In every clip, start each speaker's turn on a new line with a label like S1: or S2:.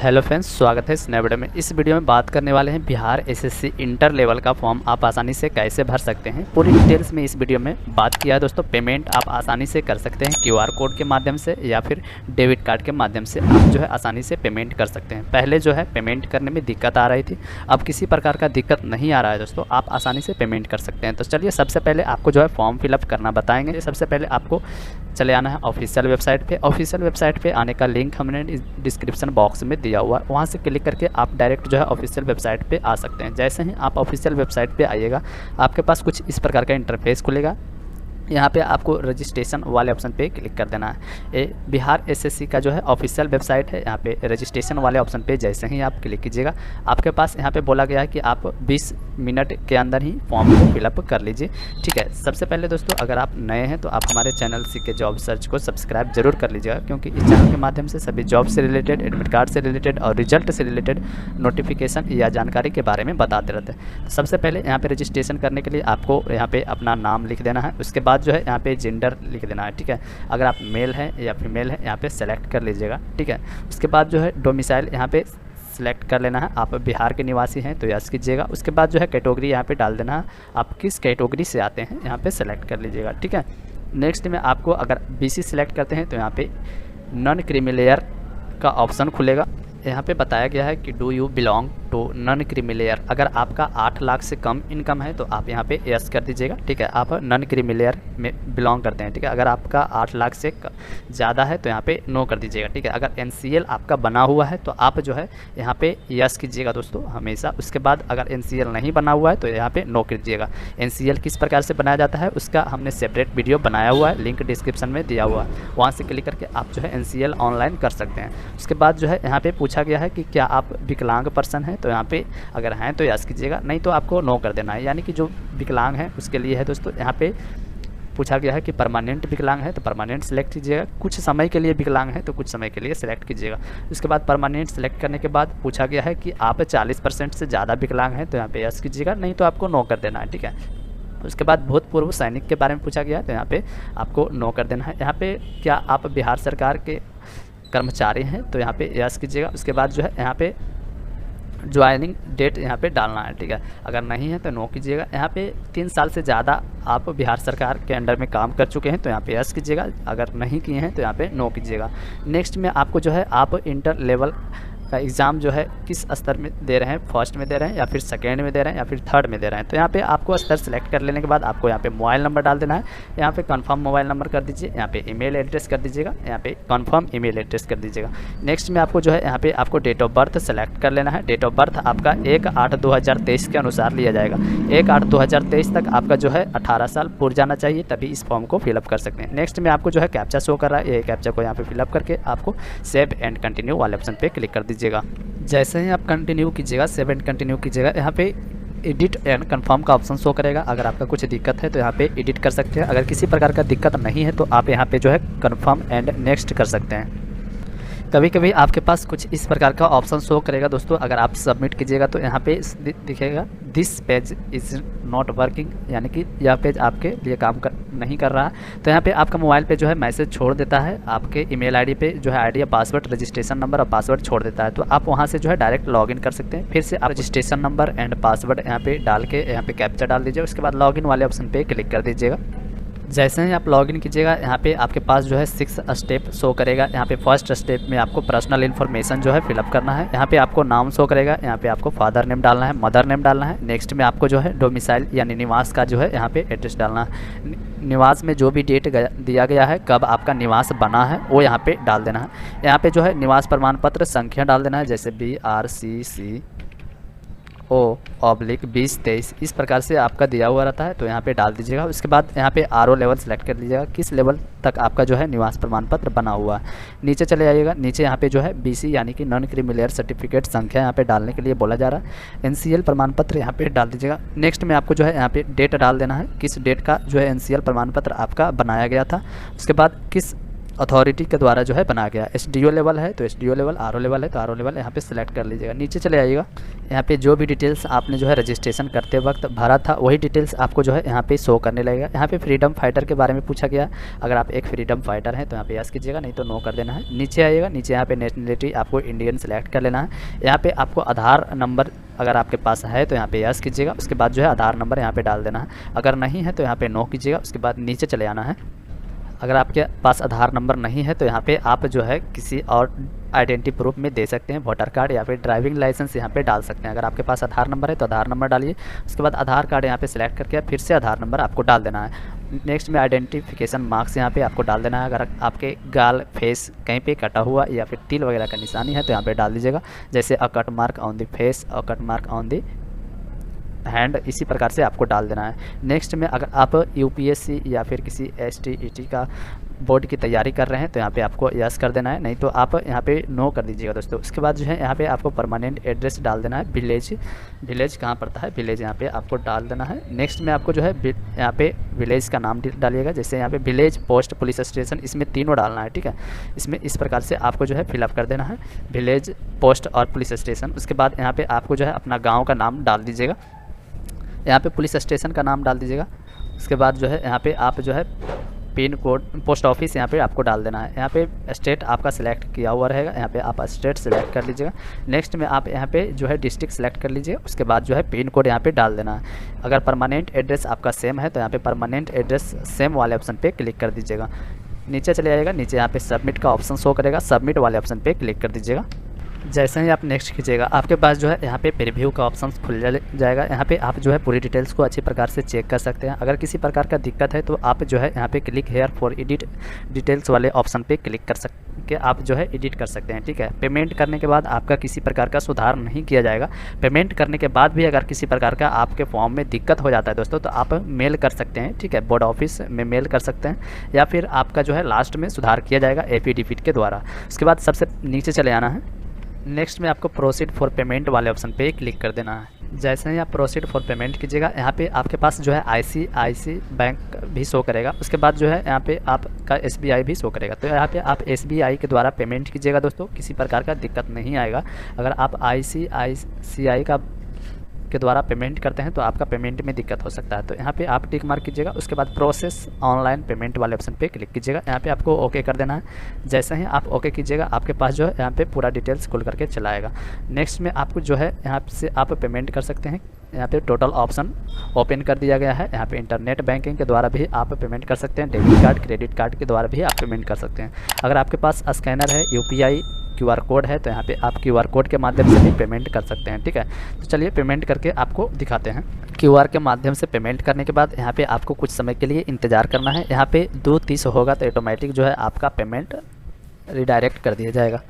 S1: Hello friends, स्वागत है इस नए वीडियो में। इस वीडियो में बात करने वाले हैं बिहार एसएससी इंटर लेवल का फॉर्म आप आसानी से कैसे भर सकते हैं। पूरी डिटेल्स में इस वीडियो में बात किया है दोस्तों। पेमेंट आप आसानी से कर सकते हैं क्यूआर कोड के माध्यम से या फिर डेबिट कार्ड के माध्यम से आप जो है आसानी से पेमेंट कर सकते हैं। पहले जो है पेमेंट करने में दिक्कत आ रही थी, अब किसी प्रकार का दिक्कत नहीं आ रहा है दोस्तों, आप आसानी से पेमेंट कर सकते हैं। तो चलिए सबसे पहले आपको जो है फॉर्म फिलअप करना बताएंगे। सबसे पहले आपको चले आना है ऑफिशियल वेबसाइट पे। ऑफिशियल वेबसाइट पे आने का लिंक हमने डिस्क्रिप्शन बॉक्स में दिया हुआ है, वहाँ से क्लिक करके आप डायरेक्ट जो है ऑफिशियल वेबसाइट पे आ सकते हैं। जैसे ही आप ऑफिशियल वेबसाइट पे आइएगा, आपके पास कुछ इस प्रकार का इंटरफेस खुलेगा। यहाँ पे आपको रजिस्ट्रेशन वाले ऑप्शन पे क्लिक कर देना है। ये बिहार एसएससी का जो है ऑफिशियल वेबसाइट है। यहाँ पे रजिस्ट्रेशन वाले ऑप्शन पे जैसे ही आप क्लिक कीजिएगा, आपके पास यहाँ पे बोला गया है कि आप 20 मिनट के अंदर ही फॉर्म को फिलअप कर लीजिए। ठीक है, सबसे पहले दोस्तों अगर आप नए हैं तो आप हमारे चैनल सीके जॉब सर्च को सब्सक्राइब जरूर कर लीजिएगा, क्योंकि इस चैनल के माध्यम से सभी जॉब से रिलेटेड, एडमिट कार्ड से रिलेटेड और रिजल्ट से रिलेटेड नोटिफिकेशन या जानकारी के बारे में बताते रहते हैं। सबसे पहले यहाँ पे रजिस्ट्रेशन करने के लिए आपको यहाँ पे अपना नाम लिख देना है। उसके बाद जो है यहाँ पे जेंडर लिख देना है। ठीक है, अगर आप मेल हैं या फीमेल हैं यहाँ पे सेलेक्ट कर लीजिएगा। ठीक है, उसके बाद जो है डोमिसाइल यहाँ पे सेलेक्ट कर लेना है। आप बिहार के निवासी हैं तो यस कीजिएगा। उसके बाद जो है कैटेगरी यहाँ पे डाल देना है, आप किस कैटेगरी से आते हैं यहाँ पे सेलेक्ट कर लीजिएगा। ठीक है, नेक्स्ट में आपको अगर बीसी सेलेक्ट करते हैं तो यहाँ पे नॉन क्रीमी का ऑप्शन खुलेगा। यहाँ पे बताया गया है कि do you belong to non creamy layer. अगर आपका 8 लाख से कम इनकम है तो आप यहाँ पे यस कर दीजिएगा। ठीक है, आप नॉन क्रीमी लेयर में बिलोंग करते हैं। ठीक है, अगर आपका 8 लाख से ज़्यादा है तो यहाँ पे नो कर दीजिएगा। ठीक है, अगर एनसीएल आपका बना हुआ है तो आप जो है यहाँ पे यस कीजिएगा दोस्तों हमेशा। उसके बाद अगर एनसीएल नहीं बना हुआ है तो यहाँ पे नो कीजिएगा। एनसीएल किस प्रकार से बनाया जाता है उसका हमने सेपरेट वीडियो बनाया हुआ है, लिंक डिस्क्रिप्शन में दिया हुआ है, वहाँ से क्लिक करके आप जो है एनसीएल ऑनलाइन कर सकते हैं। उसके बाद जो है यहाँ पे पूछा गया है कि क्या आप विकलांग पर्सन हैं, तो यहाँ पे अगर हैं तो यस कीजिएगा, नहीं तो आपको नो कर देना है। यानी कि जो विकलांग है उसके लिए है दोस्तों। यहाँ पे पूछा गया है कि परमानेंट विकलांग है तो परमानेंट सेलेक्ट कीजिएगा, कुछ समय के लिए विकलांग है तो कुछ समय के लिए सेलेक्ट कीजिएगा। उसके बाद परमानेंट सेलेक्ट करने के बाद पूछा गया है कि आप 40% से ज़्यादा विकलांग हैं तो यहाँ पे यस कीजिएगा, नहीं तो आपको नो कर देना है। ठीक है, उसके बाद भूतपूर्व सैनिक के बारे में पूछा गया है तो यहाँ पे आपको नो कर देना है। यहाँ पे क्या आप बिहार सरकार के कर्मचारी हैं तो यहाँ पे यस कीजिएगा। उसके बाद जो है यहाँ पे ज्वाइनिंग डेट यहाँ पे डालना है। ठीक है, अगर नहीं है तो नो कीजिएगा। यहाँ पे 3 साल से ज़्यादा आप बिहार सरकार के अंडर में काम कर चुके हैं तो यहाँ पे यस कीजिएगा, अगर नहीं किए हैं तो यहाँ पे नो कीजिएगा। नेक्स्ट में आपको जो है आप इंटर लेवल का एग्ज़ाम जो है किस स्तर में दे रहे हैं, फर्स्ट में दे रहे हैं या फिर सेकेंड में दे रहे हैं या फिर थर्ड में दे रहे हैं। तो यहाँ पे आपको स्तर सेलेक्ट कर लेने के बाद आपको यहाँ पे मोबाइल नंबर डाल देना है। यहाँ पे कंफर्म मोबाइल नंबर कर दीजिए, यहाँ पे ईमेल एड्रेस कर दीजिएगा, यहाँ पे कंफर्म ईमेल एड्रेस कर दीजिएगा। नेक्स्ट में आपको जो है यहाँ पे आपको डेट ऑफ बर्थ सेलेक्ट कर लेना है। डेट ऑफ बर्थ आपका 1/8/2023 के अनुसार लिया जाएगा। 1/8/2023 तक आपका जो है 18 साल पूरा जाना चाहिए, तभी इस फॉर्म को फिलअप कर सकते हैं। नेक्स्ट में आपको जो है कैप्चा शो कर रहा है, ये कैप्चा को यहाँ पे फिलअप करके आपको सेव एंड कंटिन्यू वाले ऑप्शन पे क्लिक कर दीजिएगा। जैसे ही आप कंटिन्यू कीजिएगा, सेव एंड कंटिन्यू कीजिएगा, यहाँ पे एडिट एंड कंफर्म का ऑप्शन शो करेगा। अगर आपका कुछ दिक्कत है तो यहाँ पे एडिट कर सकते हैं। अगर किसी प्रकार का दिक्कत नहीं है तो आप यहाँ पे जो है कंफर्म एंड नेक्स्ट कर सकते हैं। कभी कभी आपके पास कुछ इस प्रकार का ऑप्शन शो करेगा दोस्तों। अगर आप सबमिट कीजिएगा तो यहाँ पे दिखेगा this page is not working, यानी कि यह पेज आपके लिए काम नहीं कर रहा। तो यहाँ पे आपका मोबाइल पे जो है मैसेज छोड़ देता है, आपके ईमेल आईडी पे जो है आईडी या पासवर्ड, रजिस्ट्रेशन नंबर और पासवर्ड छोड़ देता है। तो आप वहाँ से जो है डायरेक्ट लॉगिन कर सकते हैं। फिर से आप रजिस्ट्रेशन नंबर एंड पासवर्ड यहाँ पे डाल के यहाँ पे कैप्चा डाल दीजिए। उसके बाद लॉगिन वाले ऑप्शन पे क्लिक कर दीजिएगा। जैसे ही आप लॉगिन कीजिएगा, यहाँ पे आपके पास जो है 6 स्टेप शो करेगा। यहाँ पे फर्स्ट स्टेप में आपको पर्सनल इन्फॉर्मेशन जो है फिलअप करना है। यहाँ पे आपको नाम शो करेगा, यहाँ पे आपको फादर नेम डालना है, मदर नेम डालना है। नेक्स्ट में आपको जो है डोमिसाइल यानी निवास का जो है यहाँ पे एड्रेस डालना है। निवास में जो भी डेट दिया गया है, कब आपका निवास बना है, वो यहाँ पे डाल देना है। यहाँ पे जो है निवास प्रमाण पत्र संख्या डाल देना है, जैसे BRCC O/2023 इस प्रकार से आपका दिया हुआ रहता है तो यहाँ पे डाल दीजिएगा। उसके बाद यहाँ पे RO लेवल सेलेक्ट कर लीजिएगा, किस लेवल तक आपका जो है निवास प्रमाण पत्र बना हुआ है। नीचे चले जाइएगा, नीचे यहाँ पे जो है BC यानी कि नॉन क्रीमी लेयर सर्टिफिकेट संख्या यहाँ पे डालने के लिए बोला जा रहा है। NCL प्रमाण पत्र यहाँ पे डाल दीजिएगा। नेक्स्ट में आपको जो है यहाँ पे डेट डाल देना है, किस डेट का जो है NCL प्रमाण पत्र आपका बनाया गया था। उसके बाद किस अथॉरिटी के द्वारा जो है बना गया। एसडीओ लेवल है तो एसडीओ लेवल, आरओ लेवल है तो आरओ लेवल यहाँ पे सिलेक्ट कर लीजिएगा। नीचे चले आइएगा, यहाँ पे जो भी डिटेल्स आपने जो है रजिस्ट्रेशन करते वक्त भरा था वही डिटेल्स आपको जो है यहाँ पे शो करने लगेगा। यहाँ पे फ्रीडम फाइटर के बारे में पूछा गया, अगर आप एक फ्रीडम फाइटर हैं तो यहाँ पे यस कीजिएगा, नहीं तो नो कर देना है। नीचे आइएगा, नीचे यहाँ पे नेशनलिटी आपको इंडियन सेलेक्ट कर लेना है। यहाँ पे आपको आधार नंबर अगर आपके पास है तो यहाँ पे यस कीजिएगा, उसके बाद जो है आधार नंबर यहाँ पे डाल देना है। अगर नहीं है तो यहाँ पे नो कीजिएगा, उसके बाद नीचे चले आना है। अगर आपके पास आधार नंबर नहीं है तो यहाँ पे आप जो है किसी और आइडेंटिटी प्रूफ में दे सकते हैं, वोटर कार्ड या फिर ड्राइविंग लाइसेंस यहाँ पे डाल सकते हैं। अगर आपके पास आधार नंबर है तो आधार नंबर डालिए, उसके बाद आधार कार्ड यहाँ पे सिलेक्ट करके फिर से आधार नंबर आपको डाल देना है। नेक्स्ट में आइडेंटिफिकेशन मार्क्स यहाँ पे आपको डाल देना है। अगर आपके गाल फेस कहीं पे कटा हुआ या फिर तिल वगैरह का निशानी है तो यहाँ पे डाल दीजिएगा, जैसे अ cut mark on the face, a cut mark on the hand, इसी प्रकार से आपको डाल देना है। नेक्स्ट में अगर आप यूपीएससी या फिर किसी एसटीईटी का बोर्ड की तैयारी कर रहे हैं तो यहाँ पे आपको यस कर देना है, नहीं तो आप यहाँ पे नो कर दीजिएगा दोस्तों। उसके बाद जो है यहाँ पे आपको परमानेंट एड्रेस डाल देना है, विलेज कहाँ पड़ता है, विलेज यहाँ पे आपको डाल देना है। नेक्स्ट में आपको जो है यहाँ पे विलेज का नाम डालिएगा, जैसे यहाँ पे विलेज पोस्ट पुलिस स्टेशन, इसमें तीनों डालना है, ठीक है। इसमें इस प्रकार से आपको जो है फिलअप कर देना है, विलेज पोस्ट और पुलिस स्टेशन। उसके बाद यहाँ पे आपको जो है अपना गाँव का नाम डाल दीजिएगा, यहाँ पे पुलिस स्टेशन का नाम डाल दीजिएगा। उसके बाद जो है यहाँ पे आप जो है पिन कोड पोस्ट ऑफिस यहाँ पे आपको डाल देना है। यहाँ पे स्टेट आपका सिलेक्ट किया हुआ रहेगा, यहाँ पे आप स्टेट सिलेक्ट कर लीजिएगा। नेक्स्ट में आप यहाँ पे जो है डिस्ट्रिक्ट सेलेक्ट कर लीजिए, उसके बाद जो है पिन कोड यहाँ पे डाल देना है। अगर परमानेंट एड्रेस आपका सेम है तो यहाँ पे परमानेंट एड्रेस सेम वाले ऑप्शन पे क्लिक कर दीजिएगा। नीचे चले आइएगा, नीचे यहाँ पे सबमिट का ऑप्शन शो करेगा, सबमिट वाले ऑप्शन पे क्लिक कर दीजिएगा। जैसे ही आप नेक्स्ट कीजिएगा आपके पास जो है यहाँ पे प्रीव्यू का ऑप्शन खुल जाएगा। यहाँ पे आप जो है पूरी डिटेल्स को अच्छी प्रकार से चेक कर सकते हैं। अगर किसी प्रकार का दिक्कत है तो आप जो है यहाँ पे click here for edit details वाले ऑप्शन पे क्लिक कर सकते आप जो है एडिट कर सकते हैं, ठीक है। पेमेंट करने के बाद आपका किसी प्रकार का सुधार नहीं किया जाएगा। पेमेंट करने के बाद भी अगर किसी प्रकार का आपके फॉर्म में दिक्कत हो जाता है दोस्तों तो आप मेल कर सकते हैं, ठीक है। बोर्ड ऑफिस में मेल कर सकते हैं या फिर आपका जो है लास्ट में सुधार किया जाएगा एफिडेविट के द्वारा। उसके बाद सबसे नीचे चले आना है। नेक्स्ट में आपको प्रोसीड फॉर पेमेंट वाले ऑप्शन पे क्लिक कर देना है। जैसे ही आप प्रोसीड फॉर पेमेंट कीजिएगा यहाँ पे आपके पास जो है आईसीआईसी बैंक भी शो करेगा। उसके बाद जो है यहाँ पे आपका एसबीआई भी शो करेगा। तो यहाँ पे आप एसबीआई के द्वारा पेमेंट कीजिएगा दोस्तों, किसी प्रकार का दिक्कत नहीं आएगा। अगर आप आईसीआईसीआई का के द्वारा पेमेंट करते हैं तो आपका पेमेंट में दिक्कत हो सकता है। तो यहाँ पे आप टिक मार्क कीजिएगा, उसके बाद प्रोसेस ऑनलाइन पेमेंट वाले ऑप्शन पे क्लिक कीजिएगा। यहाँ पे आपको ओके कर देना है। जैसे ही आप ओके कीजिएगा आपके पास जो है यहाँ पे पूरा डिटेल्स खुल करके चला आएगा। नेक्स्ट में आपको जो है यहाँ से आप पेमेंट कर सकते हैं। यहाँ पे टोटल ऑप्शन ओपन कर दिया गया है। यहाँ पे इंटरनेट बैंकिंग के द्वारा भी आप पेमेंट कर सकते हैं, डेबिट कार्ड क्रेडिट कार्ड के द्वारा भी आप पेमेंट कर सकते हैं। अगर आपके पास स्कैनर है, यूपीआई क्यूआर कोड है तो यहाँ पे आप क्यूआर कोड के माध्यम से भी पेमेंट कर सकते हैं, ठीक है। तो चलिए पेमेंट करके आपको दिखाते हैं। क्यूआर के माध्यम से पेमेंट करने के बाद यहाँ पे आपको कुछ समय के लिए इंतज़ार करना है। यहाँ पे 2:30 होगा तो ऑटोमेटिक जो है आपका पेमेंट रिडायरेक्ट कर दिया जाएगा।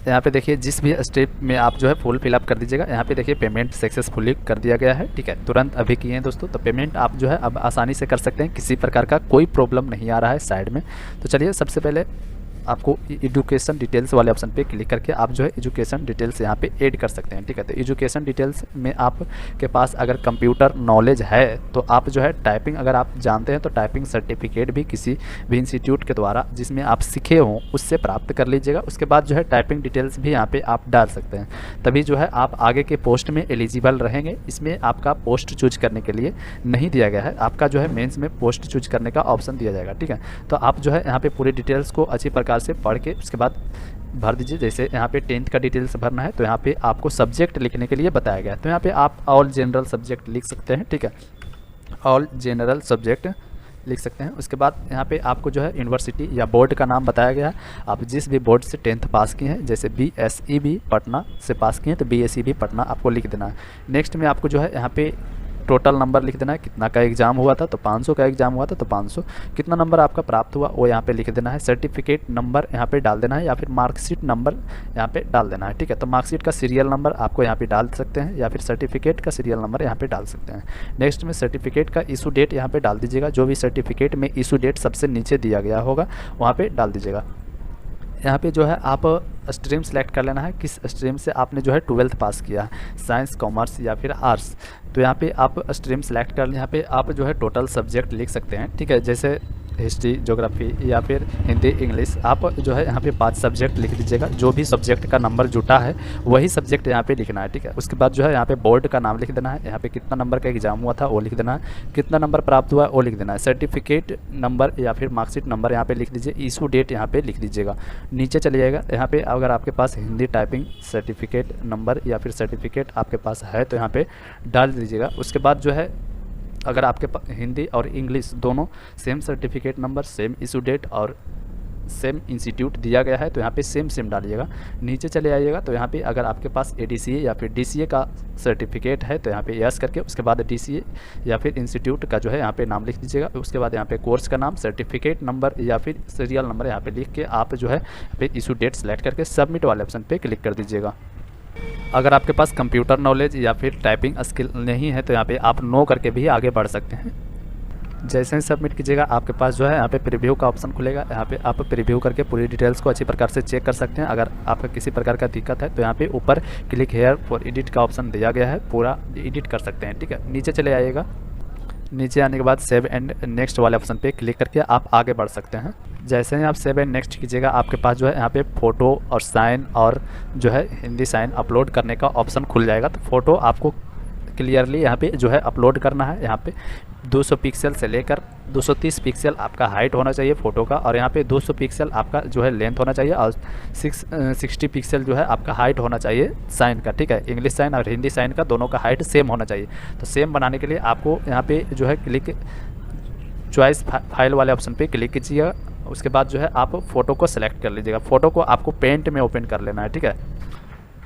S1: यहाँ पे देखिए जिस भी स्टेप में आप जो है फुल फिलअप कर दीजिएगा। यहाँ पे देखिए पेमेंट सक्सेसफुली कर दिया गया है, ठीक है। तुरंत अभी किए हैं दोस्तों, तो पेमेंट आप जो है अब आसानी से कर सकते हैं, किसी प्रकार का कोई प्रॉब्लम नहीं आ रहा है साइड में। तो चलिए सबसे पहले आपको एजुकेशन डिटेल्स वाले ऑप्शन पे क्लिक करके आप जो है एजुकेशन डिटेल्स यहाँ पे ऐड कर सकते हैं, ठीक है। तो एजुकेशन डिटेल्स में आपके पास अगर कंप्यूटर नॉलेज है तो आप जो है टाइपिंग अगर आप जानते हैं तो टाइपिंग सर्टिफिकेट भी किसी भी इंस्टीट्यूट के द्वारा जिसमें आप सीखे हों उससे प्राप्त कर लीजिएगा। उसके बाद जो है टाइपिंग डिटेल्स भी यहाँ पे आप डाल सकते हैं, तभी जो है आप आगे के पोस्ट में एलिजिबल रहेंगे। इसमें आपका पोस्ट चूज करने के लिए नहीं दिया गया है, आपका जो है मेंस में पोस्ट चूज करने का ऑप्शन दिया जाएगा, ठीक है। तो आप जो है यहाँ पे पूरी डिटेल्स को अच्छी प्रकार से पढ़ के उसके बाद भर दीजिए। जैसे यहाँ पे 10th का डिटेल्स भरना है तो यहाँ पे आपको सब्जेक्ट लिखने के लिए बताया गया है। तो यहाँ पे आप ऑल जनरल सब्जेक्ट लिख सकते हैं, ठीक है। ऑल जनरल सब्जेक्ट लिख सकते हैं। उसके बाद यहाँ पे आपको जो है यूनिवर्सिटी या बोर्ड का नाम बताया गया है। आप जिस भी बोर्ड से 10th पास किए हैं, जैसे BSEB पटना से पास किए हैं तो BSEB पटना आपको लिख देना है। नेक्स्ट में आपको जो है यहाँ पे टोटल नंबर लिख देना है, कितना का एग्जाम हुआ था तो 500 का एग्जाम हुआ था तो 500, कितना नंबर आपका प्राप्त हुआ वो यहाँ पे लिख देना है। सर्टिफिकेट नंबर यहाँ पे डाल देना है या फिर मार्कशीट नंबर यहाँ पे डाल देना है, ठीक है। तो मार्कशीट का सीरियल नंबर आपको यहाँ पे डाल सकते हैं या फिर सर्टिफिकेट का सीरियल नंबर यहाँ पे डाल सकते हैं। नेक्स्ट में सर्टिफिकेट का इशू डेट यहाँ पे डाल दीजिएगा, जो भी सर्टिफिकेट में इशू डेट सबसे नीचे दिया गया होगा वहाँ पे डाल दीजिएगा। यहाँ पे जो है आप स्ट्रीम सेलेक्ट कर लेना है, किस स्ट्रीम से आपने जो है 12th पास किया है, साइंस कॉमर्स या फिर आर्ट्स। तो यहाँ पे आप स्ट्रीम सेलेक्ट कर, यहाँ पे आप जो है टोटल सब्जेक्ट लिख सकते हैं, ठीक है। जैसे हिस्ट्री, ज्योग्राफी या फिर हिंदी, इंग्लिश, आप जो है यहाँ पे 5 सब्जेक्ट लिख दीजिएगा। जो भी सब्जेक्ट का नंबर जुटा है वही सब्जेक्ट यहाँ पे लिखना है, ठीक है। उसके बाद जो है यहाँ पे बोर्ड का नाम लिख देना है, यहाँ पे कितना नंबर का एग्जाम हुआ था वो लिख देना है, कितना नंबर प्राप्त हुआ वो लिख देना है, सर्टिफिकेट नंबर या फिर मार्कशीट नंबर यहाँ पे लिख दीजिए, इशू डेट यहाँ पे लिख दीजिएगा। नीचे चले जाएगा, यहाँ पे अगर आपके पास हिंदी टाइपिंग सर्टिफिकेट नंबर या फिर सर्टिफिकेट आपके पास है तो यहाँ पे डाल दीजिएगा। उसके बाद जो है अगर आपके पास हिंदी और इंग्लिश दोनों same certificate number, same issue date और सेम इंस्टीट्यूट दिया गया है तो यहाँ पे सेम डालिएगा। नीचे चले आइएगा तो यहाँ पे अगर आपके पास ADCA या फिर DCA का सर्टिफिकेट है तो यहाँ पे यस करके उसके बाद DCA या फिर इंस्टीट्यूट का जो है यहाँ पे नाम लिख दीजिएगा। उसके बाद यहाँ पे कोर्स का नाम, सर्टिफिकेट नंबर या फिर सीरियल नंबर यहाँ पे लिख के आप जो है यहाँ पे इशू डेट सेलेक्ट करके सबमिट वाले ऑप्शन पे क्लिक कर दीजिएगा। अगर आपके पास कंप्यूटर नॉलेज या फिर टाइपिंग स्किल नहीं है तो यहाँ पे आप नो करके भी आगे बढ़ सकते हैं। जैसे ही सबमिट कीजिएगा आपके पास जो है यहाँ पे प्रीव्यू का ऑप्शन खुलेगा। यहाँ पे आप प्रीव्यू करके पूरी डिटेल्स को अच्छी प्रकार से चेक कर सकते हैं। अगर आपका किसी प्रकार का दिक्कत है तो यहाँ पे ऊपर क्लिक हेयर फॉर एडिट का ऑप्शन दिया गया है, पूरा एडिट कर सकते हैं, ठीक है। नीचे चले आइएगा, नीचे आने के बाद सेव एंड नेक्स्ट वाले ऑप्शन पे क्लिक करके आप आगे बढ़ सकते हैं। जैसे ही आप सेव एंड नेक्स्ट कीजिएगा आपके पास जो है यहाँ पे फ़ोटो और साइन और जो है हिंदी साइन अपलोड करने का ऑप्शन खुल जाएगा। तो फ़ोटो आपको क्लियरली यहाँ पे जो है अपलोड करना है। यहाँ पे 200 पिक्सल से लेकर 230 पिक्सल आपका हाइट होना चाहिए फ़ोटो का, और यहाँ पे 200 पिक्सल आपका जो है लेंथ होना चाहिए, और 60 पिक्सल जो है आपका हाइट होना चाहिए साइन का, ठीक है। इंग्लिश साइन और हिंदी साइन का दोनों का हाइट सेम होना चाहिए। तो सेम बनाने के लिए आपको यहाँ पे जो है क्लिक चॉइस फाइल वाले ऑप्शन पे क्लिक कीजिएगा। उसके बाद जो है आप फ़ोटो को सिलेक्ट कर लीजिएगा। फ़ोटो को आपको पेंट में ओपन कर लेना है, ठीक है।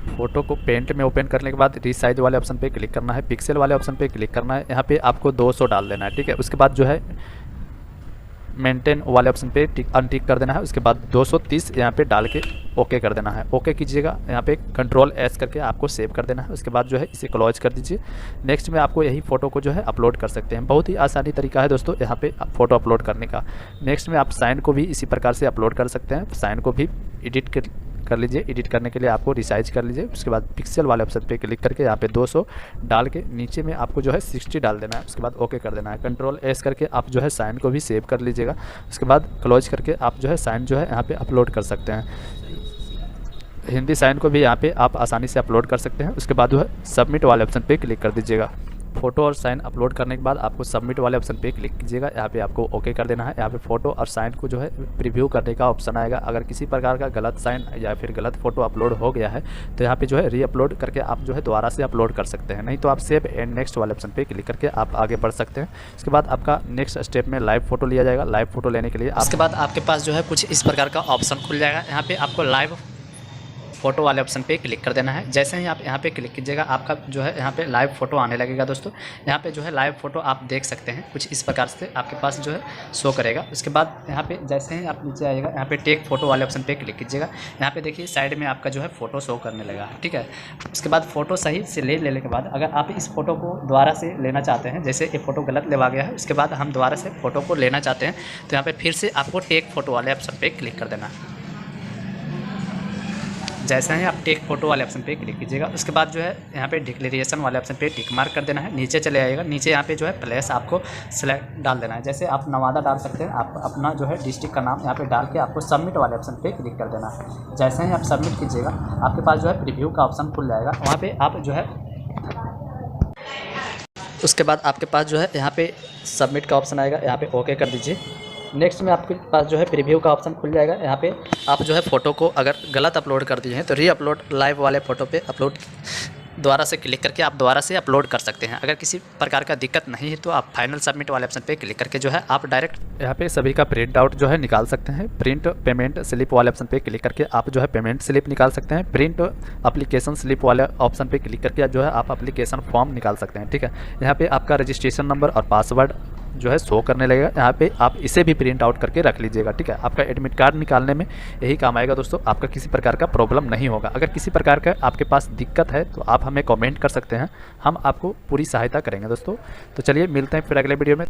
S1: फ़ोटो को पेंट में ओपन करने के बाद रीसाइज वाले ऑप्शन पे क्लिक करना है, पिक्सल वाले ऑप्शन पे क्लिक करना है। यहाँ पे आपको 200 डाल देना है, ठीक है। उसके बाद जो है मेंटेन वाले ऑप्शन पे अनटिक कर देना है। उसके बाद 230 यहाँ पे डाल के ओके कर देना है। ओके कीजिएगा, यहाँ पे Ctrl+S करके आपको सेव कर देना है। उसके बाद जो है इसे क्लोज कर दीजिए। नेक्स्ट में आपको यही फ़ोटो को जो है अपलोड कर सकते हैं। बहुत ही आसानी तरीका है दोस्तों यहाँ पे फ़ोटो अपलोड करने का। नेक्स्ट में आप साइन को भी इसी प्रकार से अपलोड कर सकते हैं। साइन को भी एडिट कर लीजिए। एडिट करने के लिए आपको रिसाइज कर लीजिए। उसके बाद पिक्सल वाले ऑप्शन पे क्लिक करके यहाँ पे 200 डाल के नीचे में आपको जो है 60 डाल देना है। उसके बाद ओके कर देना है। Ctrl+S करके आप जो है साइन को भी सेव कर लीजिएगा। उसके बाद क्लोज करके आप जो है साइन जो है यहाँ पे अपलोड कर सकते हैं। हिंदी साइन को भी यहाँ पे आप आसानी से अपलोड कर सकते हैं। उसके बाद जो है सबमिट वाले ऑप्शन पे क्लिक कर दीजिएगा। फ़ोटो और साइन अपलोड करने के बाद आपको सबमिट वाले ऑप्शन पे क्लिक कीजिएगा। यहाँ पे आपको ओके कर देना है। यहाँ पे फ़ोटो और साइन को जो है प्रीव्यू करने का ऑप्शन आएगा। अगर किसी प्रकार का गलत साइन या फिर गलत फ़ोटो अपलोड हो गया है तो यहाँ पे जो है री अपलोड करके आप जो है दोबारा से अपलोड कर सकते हैं। नहीं तो आप सेव एंड नेक्स्ट वाले ऑप्शन पे क्लिक करके आप आगे बढ़ सकते हैं। उसके बाद आपका नेक्स्ट स्टेप में लाइव फ़ोटो लिया जाएगा। लाइव फ़ोटो लेने के लिए उसके बाद आपके पास जो है कुछ इस प्रकार का ऑप्शन खुल जाएगा। यहाँ पे आपको लाइव फ़ोटो वाले ऑप्शन पे क्लिक कर देना है। जैसे ही आप यहाँ पे क्लिक कीजिएगा आपका जो है यहाँ पे लाइव फ़ोटो आने लगेगा। दोस्तों यहाँ पे जो है लाइव फ़ोटो आप देख सकते हैं, कुछ इस प्रकार से आपके पास जो है शो करेगा। उसके बाद यहाँ पे जैसे ही आप नीचे आइएगा यहाँ पे टेक फ़ोटो वाले ऑप्शन पे क्लिक कीजिएगा। यहाँ पे देखिए साइड में आपका जो है फ़ोटो शो करने लगा, ठीक है। उसके बाद फ़ोटो सही से लेने के बाद अगर आप इस फ़ोटो को दोबारा से लेना चाहते हैं, जैसे ये फ़ोटो गलत लेवा गया है, उसके बाद हम दोबारा से फ़ोटो को लेना चाहते हैं तो यहाँ पर फिर से आपको टेक फ़ोटो वाले ऑप्शन पर क्लिक कर देना है। जैसे ही आप टेक फ़ोटो वाले ऑप्शन पे क्लिक कीजिएगा उसके बाद जो है यहाँ पे डिक्लेरेशन वाले ऑप्शन पे टिक मार्क कर देना है। नीचे चले आइएगा, नीचे यहाँ पे जो है प्लेस आपको सेलेक्ट डाल देना है। जैसे आप नवादा डाल सकते हैं, आप अपना जो है डिस्ट्रिक्ट का नाम यहाँ पे डाल के आपको सबमिट वाले ऑप्शन पे क्लिक कर देना है। जैसे ही आप सबमिट कीजिएगा आपके पास जो है प्रीव्यू का ऑप्शन खुल जाएगा। वहाँ पर आप जो है उसके बाद आपके पास जो है यहाँ पे सबमिट का ऑप्शन आएगा, यहाँ पे ओके कर दीजिए। नेक्स्ट में आपके पास जो है प्रीव्यू का ऑप्शन खुल जाएगा। यहाँ पे आप जो है फ़ोटो को अगर गलत अपलोड कर दिए हैं तो री अपलोड लाइव वाले फ़ोटो पे अपलोड दोबारा से क्लिक करके आप दोबारा से अपलोड कर सकते हैं। अगर किसी प्रकार का दिक्कत नहीं है तो आप फाइनल सबमिट वाले ऑप्शन पे क्लिक करके जो है आप डायरेक्ट यहाँ पे सभी का प्रिंट आउट जो है निकाल सकते हैं। प्रिंट पेमेंट स्लिप वाले ऑप्शन पे क्लिक करके आप जो है पेमेंट स्लिप निकाल सकते हैं। प्रिंट एप्लीकेशन स्लिप वाले ऑप्शन पे क्लिक करके जो है आप एप्लीकेशन फॉर्म निकाल सकते हैं, ठीक है। यहाँ पे आपका रजिस्ट्रेशन नंबर और पासवर्ड जो है शो करने लगेगा। यहाँ पे आप इसे भी प्रिंट आउट करके रख लीजिएगा, ठीक है। आपका एडमिट कार्ड निकालने में यही काम आएगा दोस्तों। आपका किसी प्रकार का प्रॉब्लम नहीं होगा। अगर किसी प्रकार का आपके पास दिक्कत है तो आप हमें कमेंट कर सकते हैं, हम आपको पूरी सहायता करेंगे दोस्तों। तो चलिए मिलते हैं फिर अगले वीडियो में।